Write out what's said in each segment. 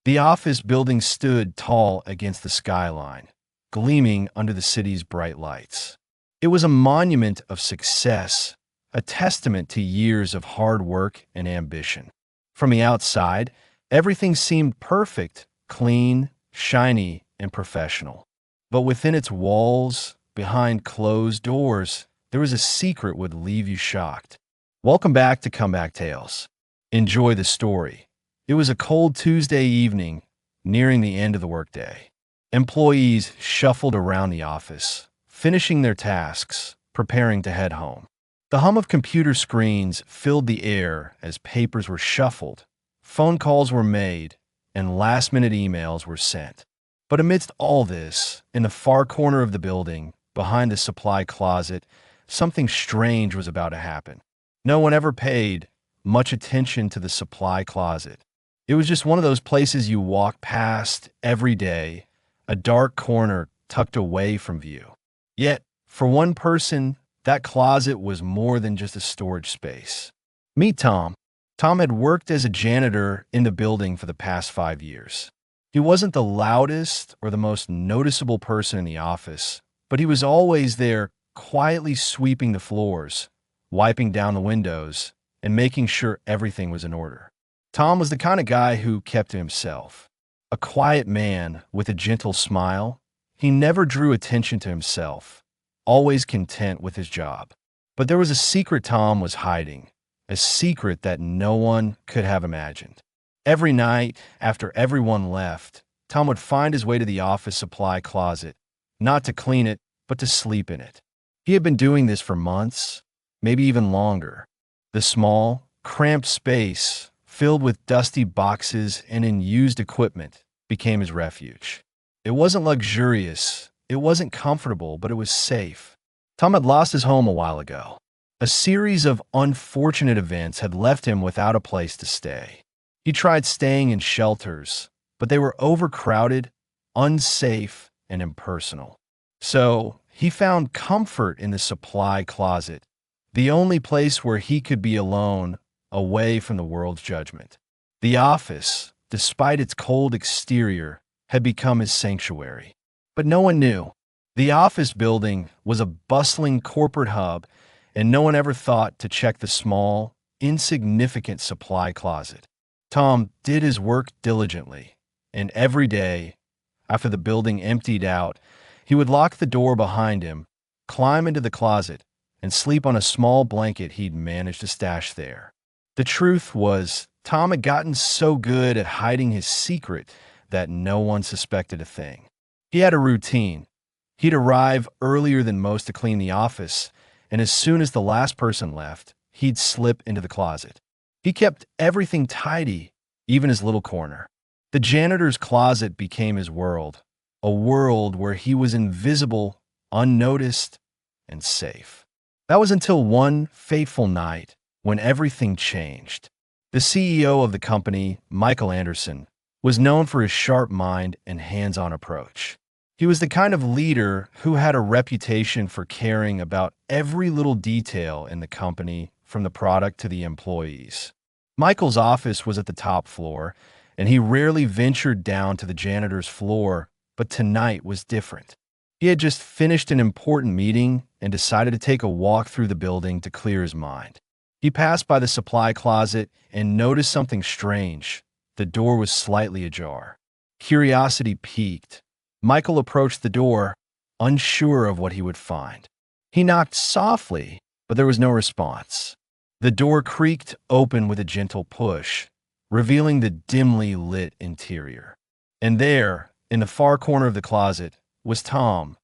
The office building stood tall against the skyline, gleaming under the city's bright lights. It was a monument of success, a testament to years of hard work and ambition. From the outside, everything seemed perfect, clean, shiny, and professional. But within its walls, behind closed doors, there was a secret would leave you shocked. Welcome back to Comeback Tales. Enjoy the story. It was a cold Tuesday evening, nearing the end of the workday. Employees shuffled around the office, finishing their tasks, preparing to head home. The hum of computer screens filled the air as papers were shuffled, phone calls were made, and last-minute emails were sent. But amidst all this, in the far corner of the building, behind the supply closet, something strange was about to happen. No one ever paid much attention to the supply closet. It was just one of those places you walk past every day, a dark corner tucked away from view. Yet, for one person, that closet was more than just a storage space. Meet Tom. Tom had worked as a janitor in the building for the past 5 years. He wasn't the loudest or the most noticeable person in the office, but he was always there, quietly sweeping the floors, wiping down the windows, and making sure everything was in order. Tom was the kind of guy who kept to himself. A quiet man with a gentle smile, he never drew attention to himself, always content with his job. But there was a secret Tom was hiding, a secret that no one could have imagined. Every night, after everyone left, Tom would find his way to the office supply closet, not to clean it, but to sleep in it. He had been doing this for months, maybe even longer. The small, cramped space, filled with dusty boxes and unused equipment, became his refuge. It wasn't luxurious, it wasn't comfortable, but it was safe. Tom had lost his home a while ago. A series of unfortunate events had left him without a place to stay. He tried staying in shelters, but they were overcrowded, unsafe, and impersonal. So he found comfort in the supply closet, the only place where he could be alone, away from the world's judgment. The office, despite its cold exterior, had become his sanctuary. But no one knew. The office building was a bustling corporate hub, and no one ever thought to check the small, insignificant supply closet. Tom did his work diligently, and every day, after the building emptied out, he would lock the door behind him, climb into the closet, and sleep on a small blanket he'd managed to stash there. The truth was, Tom had gotten so good at hiding his secret that no one suspected a thing. He had a routine. He'd arrive earlier than most to clean the office, and as soon as the last person left, he'd slip into the closet. He kept everything tidy, even his little corner. The janitor's closet became his world, a world where he was invisible, unnoticed, and safe. That was until one fateful night when everything changed. The CEO of the company, Michael Anderson, was known for his sharp mind and hands-on approach. He was the kind of leader who had a reputation for caring about every little detail in the company, from the product to the employees. Michael's office was at the top floor, and he rarely ventured down to the janitor's floor, but tonight was different. He had just finished an important meeting and decided to take a walk through the building to clear his mind. He passed by the supply closet and noticed something strange. The door was slightly ajar. Curiosity piqued. Michael approached the door, unsure of what he would find. He knocked softly, but there was no response. The door creaked open with a gentle push, revealing the dimly lit interior. And there, in the far corner of the closet, was Tom,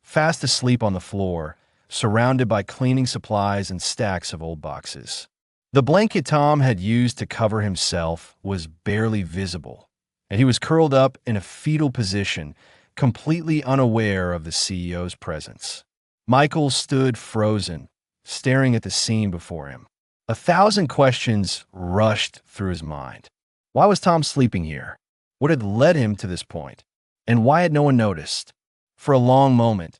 fast asleep on the floor, surrounded by cleaning supplies and stacks of old boxes. The blanket Tom had used to cover himself was barely visible, and he was curled up in a fetal position, completely unaware of the CEO's presence. Michael stood frozen, staring at the scene before him. 1,000 questions rushed through his mind. Why was Tom sleeping here? What had led him to this point? And why had no one noticed? For a long moment,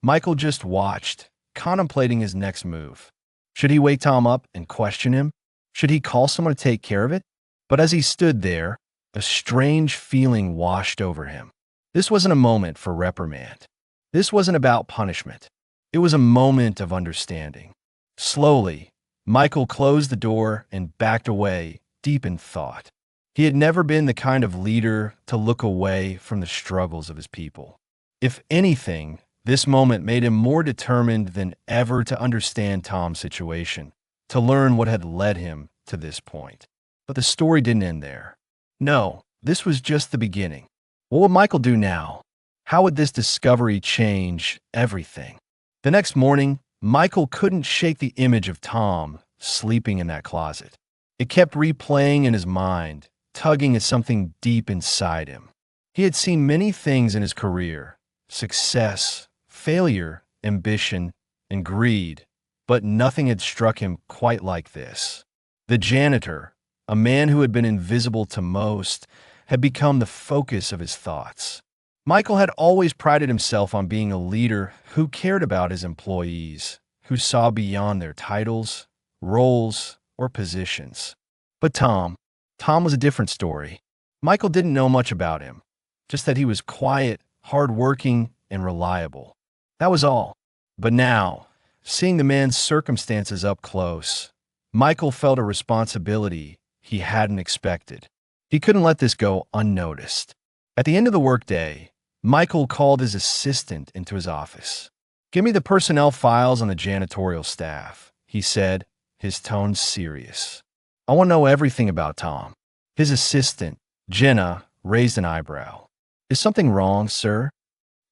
Michael just watched, contemplating his next move. Should he wake Tom up and question him? Should he call someone to take care of it? But as he stood there, A strange feeling washed over him. This wasn't a moment for reprimand. This wasn't about punishment. It was a moment of understanding. Slowly, Michael closed the door and backed away, deep in thought. He had never been the kind of leader to look away from the struggles of his people. If anything, this moment made him more determined than ever to understand Tom's situation, to learn what had led him to this point. But the story didn't end there. No, this was just the beginning. What would Michael do now? How would this discovery change everything? The next morning, Michael couldn't shake the image of Tom sleeping in that closet. It kept replaying in his mind, tugging at something deep inside him. He had seen many things in his career: success, failure, ambition, and greed, but nothing had struck him quite like this. The janitor, a man who had been invisible to most, had become the focus of his thoughts. Michael had always prided himself on being a leader who cared about his employees, who saw beyond their titles, roles, or positions. But Tom was a different story. Michael didn't know much about him, just that he was quiet, hardworking, and reliable. That was all. But now, seeing the man's circumstances up close, Michael felt a responsibility he hadn't expected. He couldn't let this go unnoticed. At the end of the workday, Michael called his assistant into his office. "Give me the personnel files on the janitorial staff," he said, his tone serious. "I want to know everything about Tom." His assistant, Jenna, raised an eyebrow. "Is something wrong, sir?"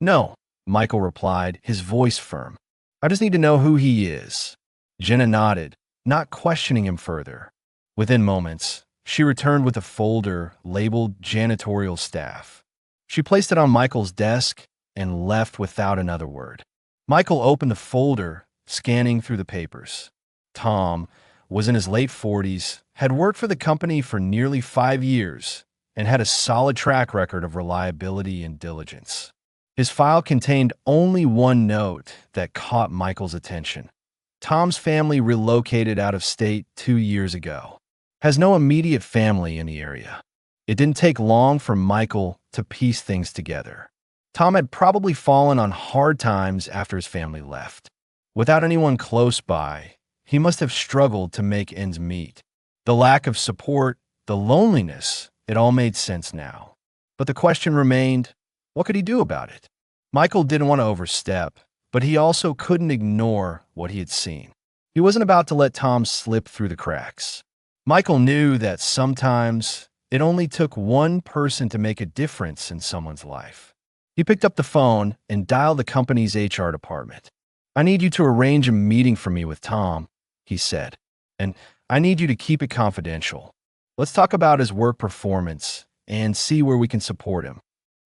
"No," Michael replied, his voice firm. "I just need to know who he is." Jenna nodded, not questioning him further. Within moments, she returned with a folder labeled janitorial staff. She placed it on Michael's desk and left without another word. Michael opened the folder, scanning through the papers. Tom was in his late 40s, had worked for the company for nearly 5 years, and had a solid track record of reliability and diligence. His file contained only one note that caught Michael's attention. Tom's family relocated out of state 2 years ago. Has no immediate family in the area. It didn't take long for Michael to piece things together. Tom had probably fallen on hard times after his family left. Without anyone close by, he must have struggled to make ends meet. The lack of support, the loneliness, it all made sense now. But the question remained, what could he do about it? Michael didn't want to overstep, but he also couldn't ignore what he had seen. He wasn't about to let Tom slip through the cracks. Michael knew that sometimes it only took one person to make a difference in someone's life. He picked up the phone and dialed the company's HR department. "I need you to arrange a meeting for me with Tom," he said, "and I need you to keep it confidential. Let's talk about his work performance and see where we can support him."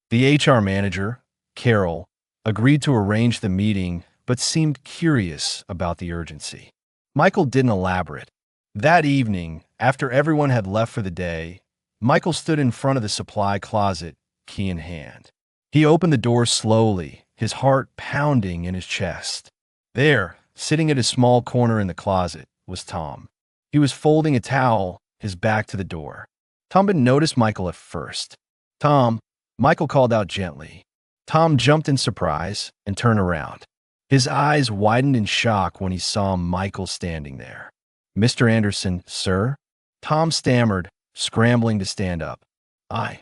The HR manager, Carol, agreed to arrange the meeting but seemed curious about the urgency. Michael didn't elaborate. That evening, after everyone had left for the day, Michael stood in front of the supply closet, key in hand. He opened the door slowly, his heart pounding in his chest. There, sitting at a small corner in the closet, was Tom. He was folding a towel, his back to the door. Tom didn't notice Michael at first. "Tom," Michael called out gently. Tom jumped in surprise and turned around. His eyes widened in shock when he saw Michael standing there. "Mr. Anderson, sir?" Tom stammered, scrambling to stand up. I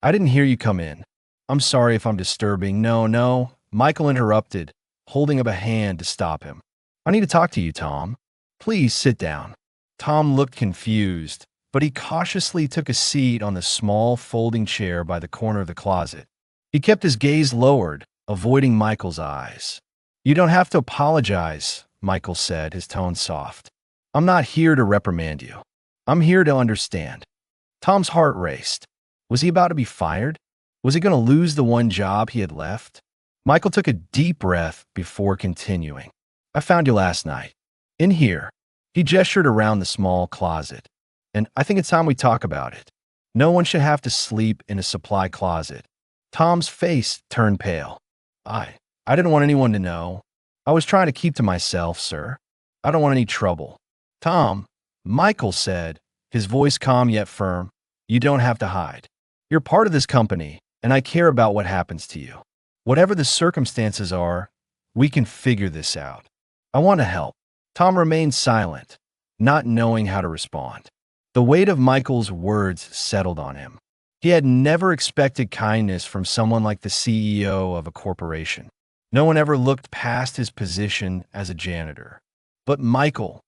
didn't hear you come in. I'm sorry if I'm disturbing." No, Michael interrupted, holding up a hand to stop him. "I need to talk to you, Tom. Please sit down." Tom looked confused, but he cautiously took a seat on the small folding chair by the corner of the closet. He kept his gaze lowered, avoiding Michael's eyes. "You don't have to apologize," Michael said, his tone soft. "I'm not here to reprimand you. I'm here to understand." Tom's heart raced. Was he about to be fired? Was he going to lose the one job he had left? Michael took a deep breath before continuing. "I found you last night. In here." He gestured around the small closet. "And I think it's time we talk about it. No one should have to sleep in a supply closet." Tom's face turned pale. I didn't want anyone to know. I was trying to keep to myself, sir. I don't want any trouble." "Tom," Michael said, his voice calm yet firm, "you don't have to hide. You're part of this company, and I care about what happens to you. Whatever the circumstances are, we can figure this out. I want to help." Tom remained silent, not knowing how to respond. The weight of Michael's words settled on him. He had never expected kindness from someone like the CEO of a corporation. No one ever looked past his position as a janitor. But Michael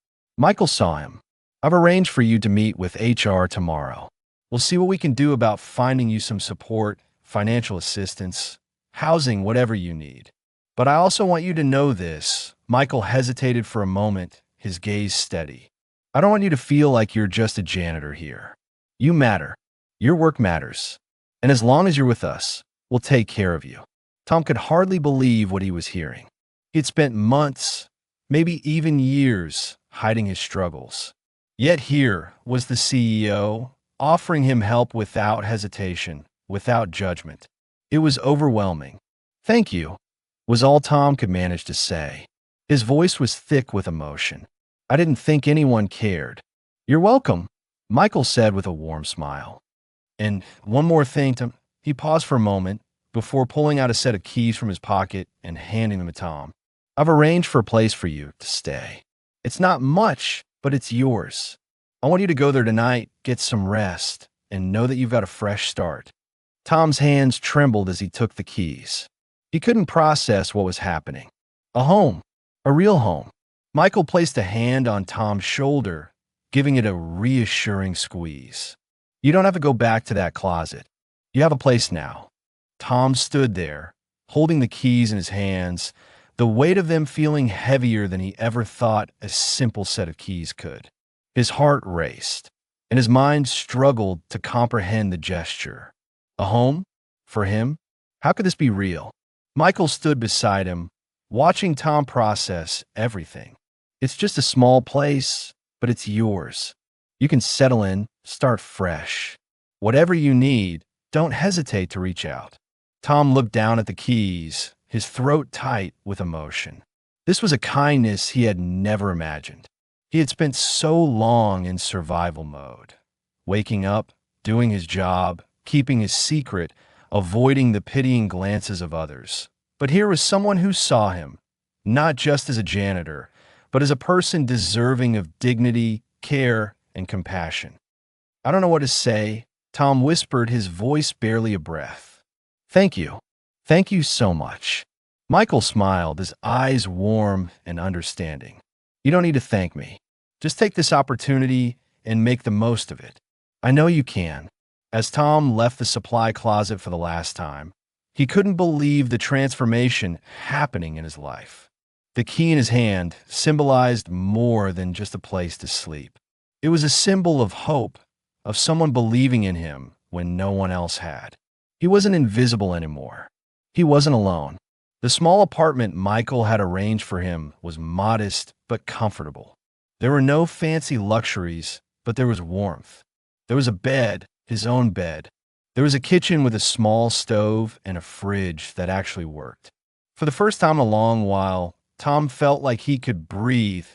saw him. "I've arranged for you to meet with HR tomorrow. We'll see what we can do about finding you some support, financial assistance, housing, whatever you need. But I also want you to know this." Michael hesitated for a moment, his gaze steady. "I don't want you to feel like you're just a janitor here. You matter. Your work matters. And as long as you're with us, we'll take care of you." Tom could hardly believe what he was hearing. He had spent months, maybe even years, hiding his struggles. Yet here was the CEO, offering him help without hesitation, without judgment. It was overwhelming. "Thank you," was all Tom could manage to say. His voice was thick with emotion. "I didn't think anyone cared." "You're welcome," Michael said with a warm smile. "And one more thing, Tom." He paused for a moment before pulling out a set of keys from his pocket and handing them to Tom. "I've arranged for a place for you to stay. It's not much, but it's yours. I want you to go there tonight, get some rest, and know that you've got a fresh start." Tom's hands trembled as he took the keys. He couldn't process what was happening. A home. A real home. Michael placed a hand on Tom's shoulder, giving it a reassuring squeeze. "You don't have to go back to that closet. You have a place now." Tom stood there, holding the keys in his hands, the weight of them feeling heavier than he ever thought a simple set of keys could. His heart raced, and his mind struggled to comprehend the gesture. A home? For him? How could this be real? Michael stood beside him, watching Tom process everything. "It's just a small place, but it's yours. You can settle in, start fresh. Whatever you need, don't hesitate to reach out." Tom looked down at the keys, his throat tight with emotion. This was a kindness he had never imagined. He had spent so long in survival mode, waking up, doing his job, keeping his secret, avoiding the pitying glances of others. But here was someone who saw him, not just as a janitor, but as a person deserving of dignity, care, and compassion. "I don't know what to say," Tom whispered, his voice barely a breath. "Thank you. Thank you so much." Michael smiled, his eyes warm and understanding. "You don't need to thank me. Just take this opportunity and make the most of it. I know you can." As Tom left the supply closet for the last time, he couldn't believe the transformation happening in his life. The key in his hand symbolized more than just a place to sleep. It was a symbol of hope, of someone believing in him when no one else had. He wasn't invisible anymore. He wasn't alone. The small apartment Michael had arranged for him was modest but comfortable. There were no fancy luxuries, but there was warmth. There was a bed, his own bed. There was a kitchen with a small stove and a fridge that actually worked. For the first time in a long while, Tom felt like he could breathe,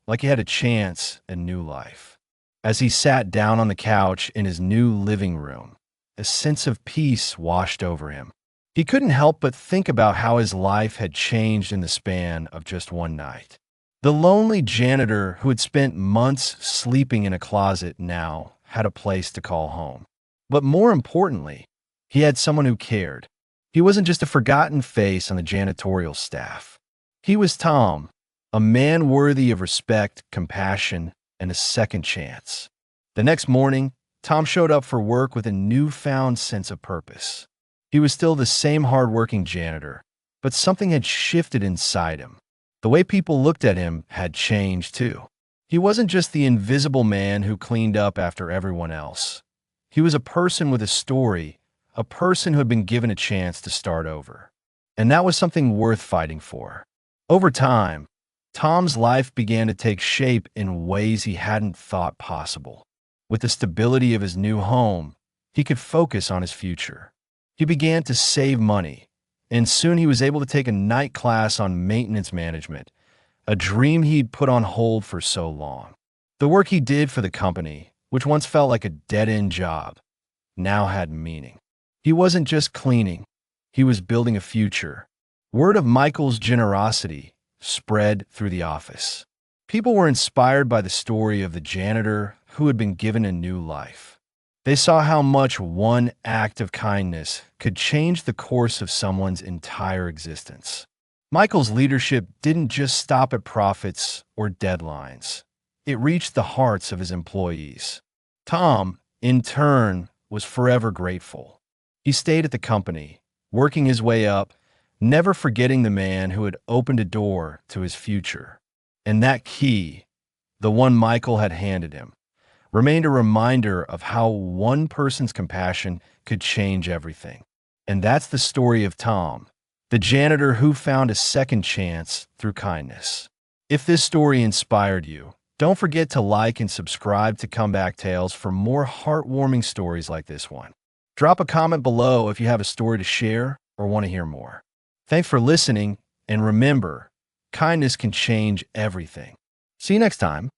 like he had a chance at new life. As he sat down on the couch in his new living room, a sense of peace washed over him. He couldn't help but think about how his life had changed in the span of just one night. The lonely janitor who had spent months sleeping in a closet now had a place to call home. But more importantly, he had someone who cared. He wasn't just a forgotten face on the janitorial staff. He was Tom, a man worthy of respect, compassion, and a second chance. The next morning, Tom showed up for work with a newfound sense of purpose. He was still the same hardworking janitor, but something had shifted inside him. The way people looked at him had changed too. He wasn't just the invisible man who cleaned up after everyone else. He was a person with a story, a person who had been given a chance to start over. And that was something worth fighting for. Over time, Tom's life began to take shape in ways he hadn't thought possible. With the stability of his new home, he could focus on his future. He began to save money, and soon he was able to take a night class on maintenance management, a dream he'd put on hold for so long. The work he did for the company, which once felt like a dead-end job, now had meaning. He wasn't just cleaning, he was building a future. Word of Michael's generosity spread through the office. People were inspired by the story of the janitor who had been given a new life. They saw how much one act of kindness could change the course of someone's entire existence. Michael's leadership didn't just stop at profits or deadlines. It reached the hearts of his employees. Tom, in turn, was forever grateful. He stayed at the company, working his way up, never forgetting the man who had opened a door to his future. And that key, the one Michael had handed him, remained a reminder of how one person's compassion could change everything. And that's the story of Tom, the janitor who found a second chance through kindness. If this story inspired you, don't forget to like and subscribe to Comeback Tales for more heartwarming stories like this one. Drop a comment below if you have a story to share or want to hear more. Thanks for listening, and remember, kindness can change everything. See you next time.